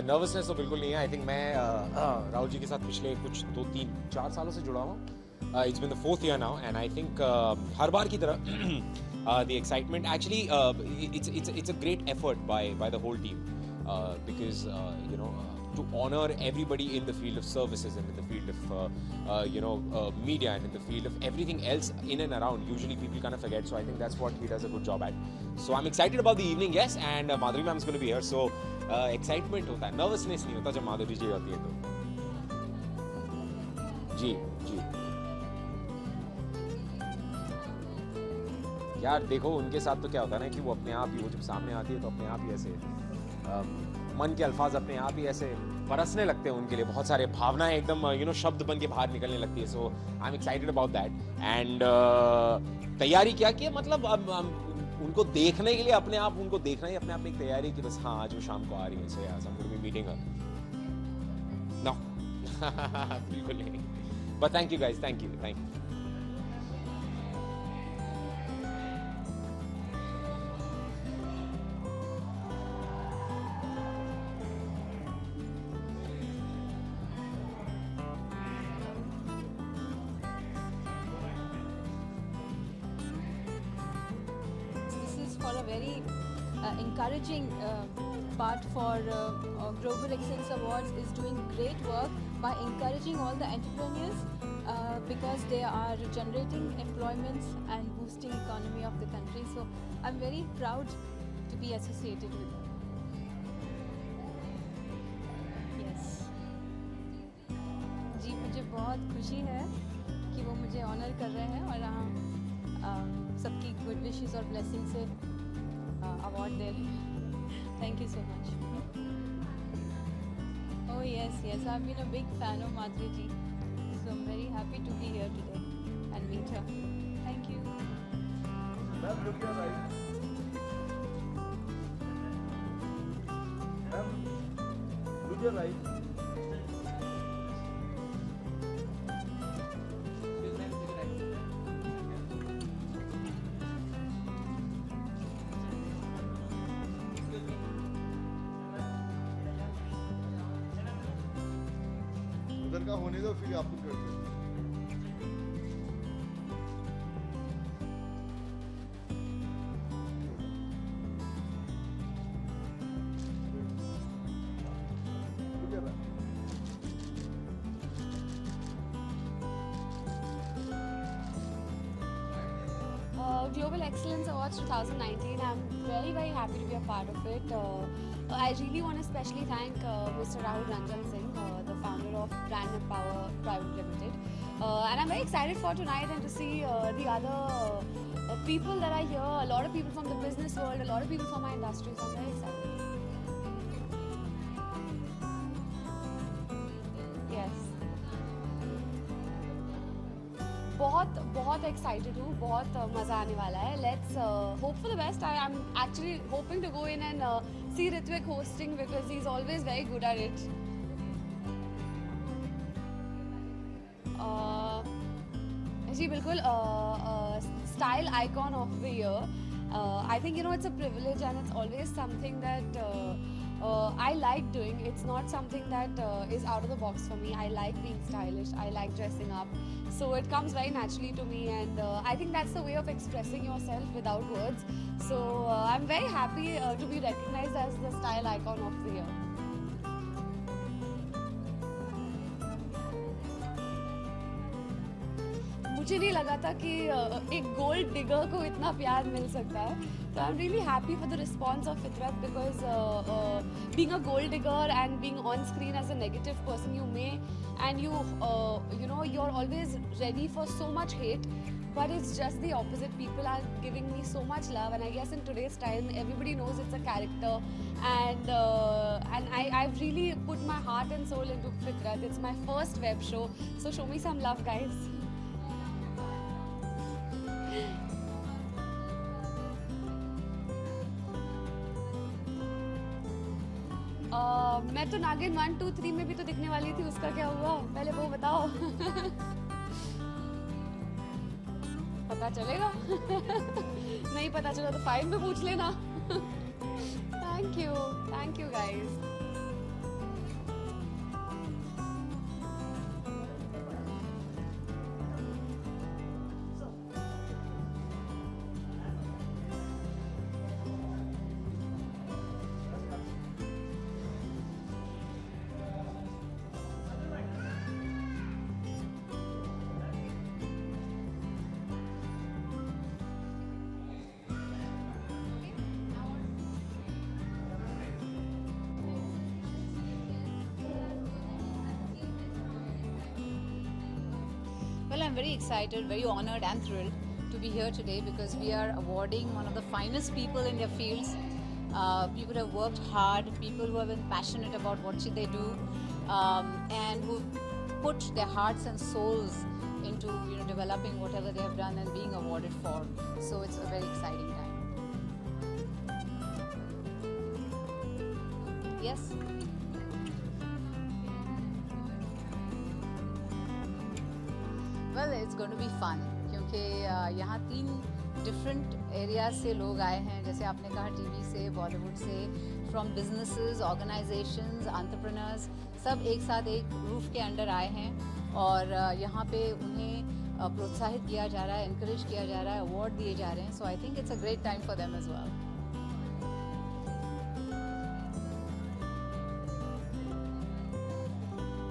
Nervousness तो बिल्कुल नहीं है. आई थिंक मैं राहुल जी के साथ पिछले कुछ 2-3-4 सालों से जुड़ा हूँ. It's been the 4th year now, and I think हर बार की तरह the excitement actually it's a great effort by the whole team because to honor everybody in the field of services and in the field of media and in the field of everything else in and around. Usually people kind of forget, so I think that's what he does a good job at. So I'm excited about the evening, yes, and Madhuri ma'am is going to be here, so excitement होता है, nervousness नहीं होता जब माधुरी जी होती है तो. जी जी यार देखो उनके साथ तो क्या होता है ना कि वो अपने आप ही, वो जब सामने आती है तो अपने आप ही ऐसे मन के अल्फाज अपने आप ही ऐसे बरसने लगते हैं उनके लिए. बहुत सारे भावनाएं एकदम शब्द बन के बाहर निकलने लगती है. So I am excited about that. And तैयारी क्या की है, मतलब अब उनको देखने के लिए अपने आप उनको देखना ही अपने आप में एक तैयारी कि बस हाँ आज वो शाम को आ रही है. सो यार हम बी मीटिंग नो बिल्कुल नहीं. But thank you guys, thank you. For a very encouraging part for Global Excellence Awards is doing great work by encouraging all the entrepreneurs because they are generating employments and boosting economy of the country. So I'm very proud to be associated with them. Yes. जी मुझे बहुत खुशी है कि वो मुझे honour कर रहे हैं और सबकी गुड विशेस और ब्लेसिंग से अवार्ड दे रहे हैं. Thank you so much. Oh yes yes, I have been a big fan of Madhuri ji, so I am very happy to be here today and meet her. Thank you. Ma'am look your right. Ma'am look your right. उधर का होने दो फिर आपको करते हैं. Global Excellence Awards 2019. I'm very, very happy to be a part of it. I really want to especially thank Mr. Rahul Ranjan Singh, the founder of Brand Empower Private Limited. And I'm very excited for tonight and to see the other people that are here, a lot of people from the business world, a lot of people from my industry, so I'm very excited. Yes. बहुत excited हूँ, बहुत मज़ा आने वाला है. Let's hope for the best. I am actually hoping to go in and see Ritvik hosting because he is always very good at it. जी बिल्कुल. Style icon of the year. I think it's a privilege and it's always something that I like doing. It's not something that is out of the box for me. I like being stylish. I like dressing up. So it comes very naturally to me, and I think that's the way of expressing yourself without words. So I'm very happy to be recognized as the style icon of the year. मुझे नहीं लगा था कि एक gold digger को इतना प्यार मिल सकता है. So I'm really happy for the response of Fitrat because being a gold digger and being on screen as a negative person, you may and you're always ready for so much hate, but it's just the opposite. People are giving me so much love, and I guess in today's time everybody knows it's a character, and I've really put my heart and soul into Fitrat. It's my first web show, so show me some love, guys. मैं तो नागिन 1, 2, 3 में भी तो दिखने वाली थी. उसका क्या हुआ पहले वो बताओ. पता चलेगा. नहीं पता चला तो 5 में पूछ लेना. Thank you guys. I'm very excited, very honored and thrilled to be here today because we are awarding one of the finest people in their fields. People who have worked hard, people who have been passionate about what they do, and who put their hearts and souls into developing whatever they have done and being awarded for. So it's a very exciting time. Yes. Well, it's going to be fun क्योंकि यहाँ 3 different areas से लोग आए हैं, जैसे आपने कहा TV से, बॉलीवुड से, फ्रॉम बिजनेसेस, ऑर्गेनाइजेशंस, एंटरप्रेन्योर्स, सब एक साथ एक रूफ के अंडर आए हैं और यहाँ पे उन्हें प्रोत्साहित किया जा रहा है, एनकरेज किया जा रहा है, अवार्ड दिए जा रहे हैं. So I think it's a great time for them as well.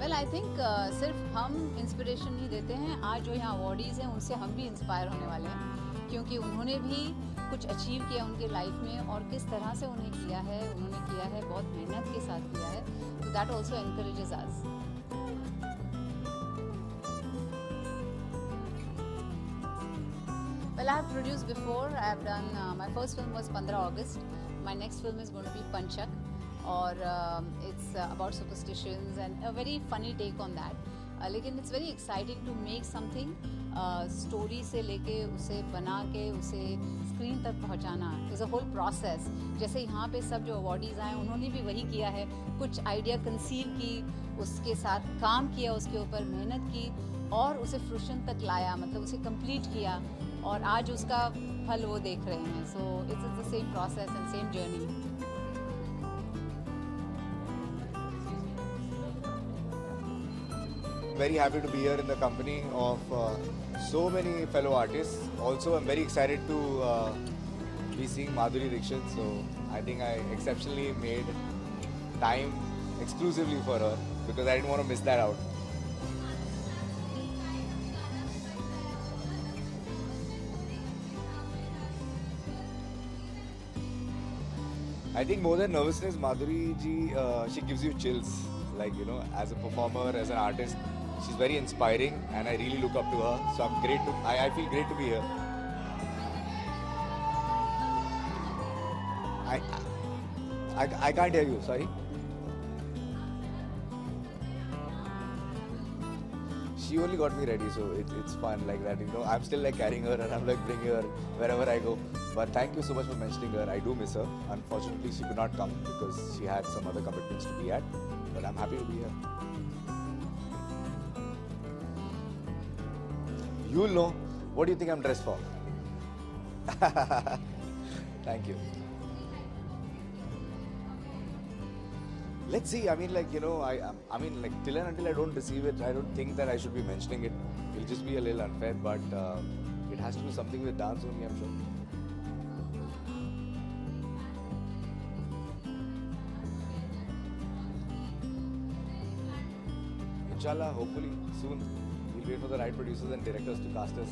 Well I think सिर्फ हम इंस्पिरेशन नहीं देते हैं, आज जो यहाँ अवार्डीज़ हैं उनसे हम भी इंस्पायर होने वाले हैं क्योंकि उन्होंने भी कुछ अचीव किया उनके लाइफ में और किस तरह से उन्होंने किया है बहुत मेहनत के साथ किया है. तो that also encourages us. Well, I have produced before. I have done, my first film was 15 August. My next film is going to be Panchak. Or it's about superstitions and a very funny take on that. लेकिन it's very exciting to make something story से लेके उसे बना के उसे screen तक पहुंचाना is a whole process. जैसे यहाँ पे सब जो अवार्डीज़ आए उन्होंने भी वही किया है, कुछ आइडिया कंसीव की, उसके साथ काम किया, उसके ऊपर मेहनत की और उसे फ्रूशन तक लाया, मतलब उसे कंप्लीट किया और आज उसका फल वो देख रहे हैं. So it's the same process and same journey. Very happy to be here in the company of so many fellow artists. Also, I'm very excited to be seeing Madhuri Dixit. So I think I exceptionally made time exclusively for her because I didn't want to miss that out. I think more than nervousness, Madhuri ji, she gives you chills. Like, as a performer, as an artist, she's very inspiring and I really look up to her. So I feel great to be here. I can't hear you, sorry. She only got me ready, so it's fun like that, I'm still like carrying her and I'm like bringing her wherever I go. But thank you so much for mentioning her. I do miss her. Unfortunately, she could not come because she had some other commitments to be at. But I'm happy to be here. You'll know. What do you think I'm dressed for? Thank you. Let's see. I mean, till and until I don't receive it, I don't think that I should be mentioning it. It'll just be a little unfair, but it has to do something with dance only, I'm sure. Inshallah, hopefully, soon. We'll wait for the right producers and directors to cast us.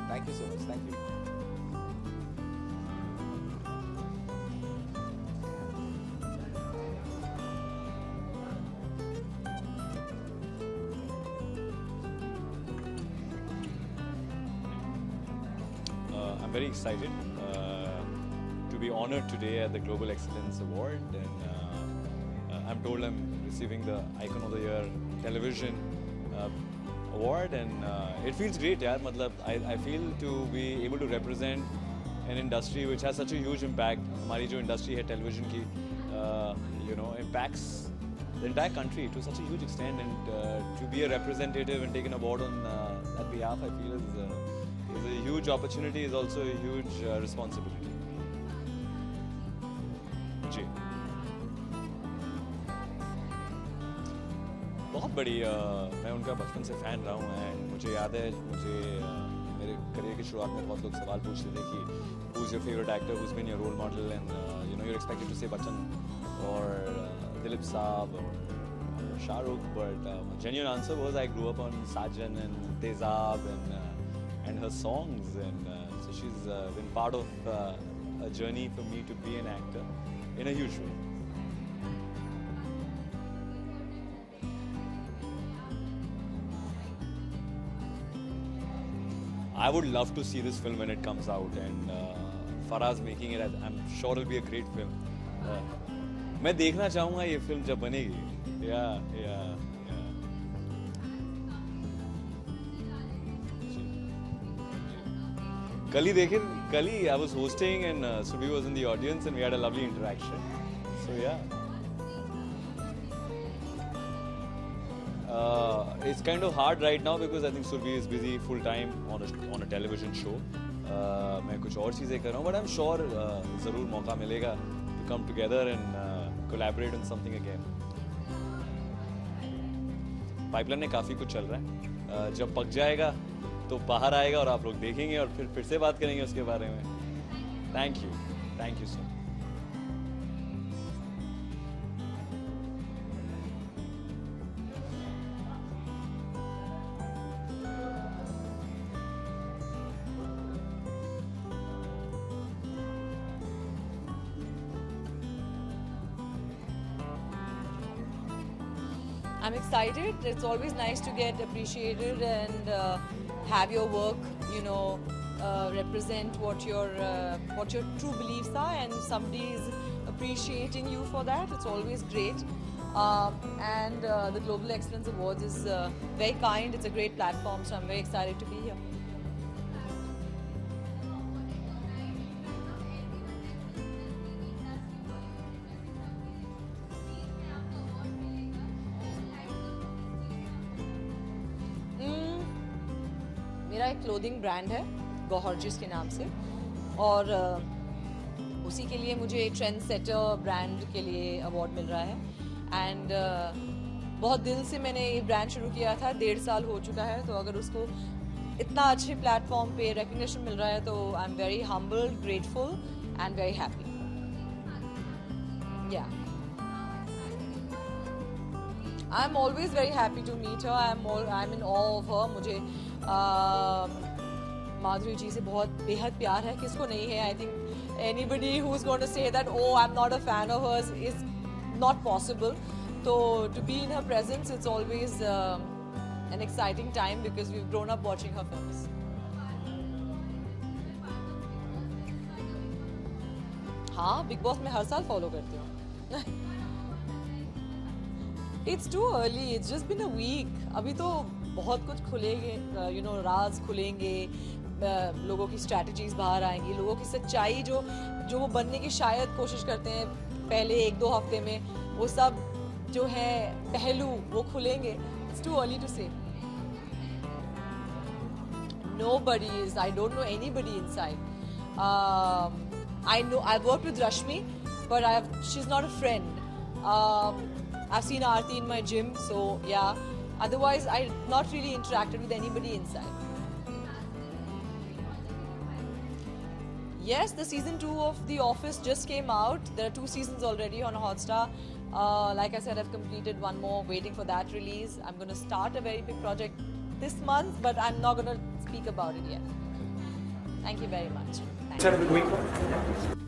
Thank you so much. Thank you. I'm very excited to be honored today at the Global Excellence Award, and I'm told I'm receiving the Icon of the Year Television Award, and it feels great, yaar. Matlab, I feel to be able to represent an industry which has such a huge impact. हमारी जो industry है television की, impacts the entire country to such a huge extent, and to be a representative and take an award on that behalf, I feel is a huge opportunity, is also a huge responsibility. जी बहुत बड़ी मैं उनका बचपन से fan रहा हूँ, and मुझे याद है मेरे करियर की शुरुआत में बहुत लोग सवाल पूछते थे कि who's your favorite actor, who's been your role model, and you're expected to say Bachchan or Dilip Saab or Shahrukh, but genuine answer was I grew up on Sajan and Tezab and her songs, and so she's been part of a journey for me to be an actor in a huge way. I would love to see this film when it comes out, and Faraz making it, I'm sure it'll be a great film. मैं देखना चाहूँगा ये film जब बनेगी. Yeah. कल ही I was hosting and Subi was in the audience and we had a lovely interaction. So yeah. It's kind of hard right now because I think Surbhi is busy full time on a television show. मैं कुछ और चीज़ें कर रहा हूँ, but I'm sure ज़रूर मौका मिलेगा to come together and collaborate on something again. Pipeline में काफ़ी कुछ चल रहा है. जब पक जाएगा तो बाहर आएगा और आप लोग देखेंगे और फिर से बात करेंगे उसके बारे में. Thank you so much. I'm excited. It's always nice to get appreciated and have your work, represent what your true beliefs are, and somebody is appreciating you for that. It's always great. And the Global Excellence Awards is very kind. It's a great platform, so I'm very excited to be here. मेरा एक clothing brand है gorgeous के नाम से, और उसी के लिए मुझे ट्रेंड सेटर ब्रांड के लिए अवार्ड मिल रहा है. एंड बहुत दिल से मैंने ये ब्रांड शुरू किया था, 1.5 साल हो चुका है. तो अगर उसको इतना अच्छे प्लेटफॉर्म पे रिकग्निशन मिल रहा है तो I am very humble, grateful and very happy. Yeah I am always very happy to meet her. I am in awe of her. मुझे माधुरी जी से बहुत बेहद प्यार है. किसको नहीं है? I think anybody who is going to say that oh I am not a fan of hers is not possible. तो to be in her presence it's always an exciting time because we have grown up watching her films. हाँ, Bigg Boss में हर साल follow करती हूँ. It's too early. It's just been a week. अभी तो बहुत कुछ खुलेंगे, राज खुलेंगे, लोगों की स्ट्रैटेजीज बाहर आएंगी, लोगों की सच्चाई जो वो बनने की शायद कोशिश करते हैं पहले 1-2 हफ्ते में, वो सब जो है पहलू वो खुलेंगे. इट्स टू अर्ली टू से. Nobody is. I don't know anybody inside. I know I've worked with Rashmi, but she's not a friend. I've seen Aarti in my gym, so yeah. Otherwise, I've not really interacted with anybody inside. Yes, the season 2 of The Office just came out. There are 2 seasons already on Hotstar. Like I said, I've completed one more, waiting for that release. I'm going to start a very big project this month, but I'm not going to speak about it yet. Thank you very much. Thanks.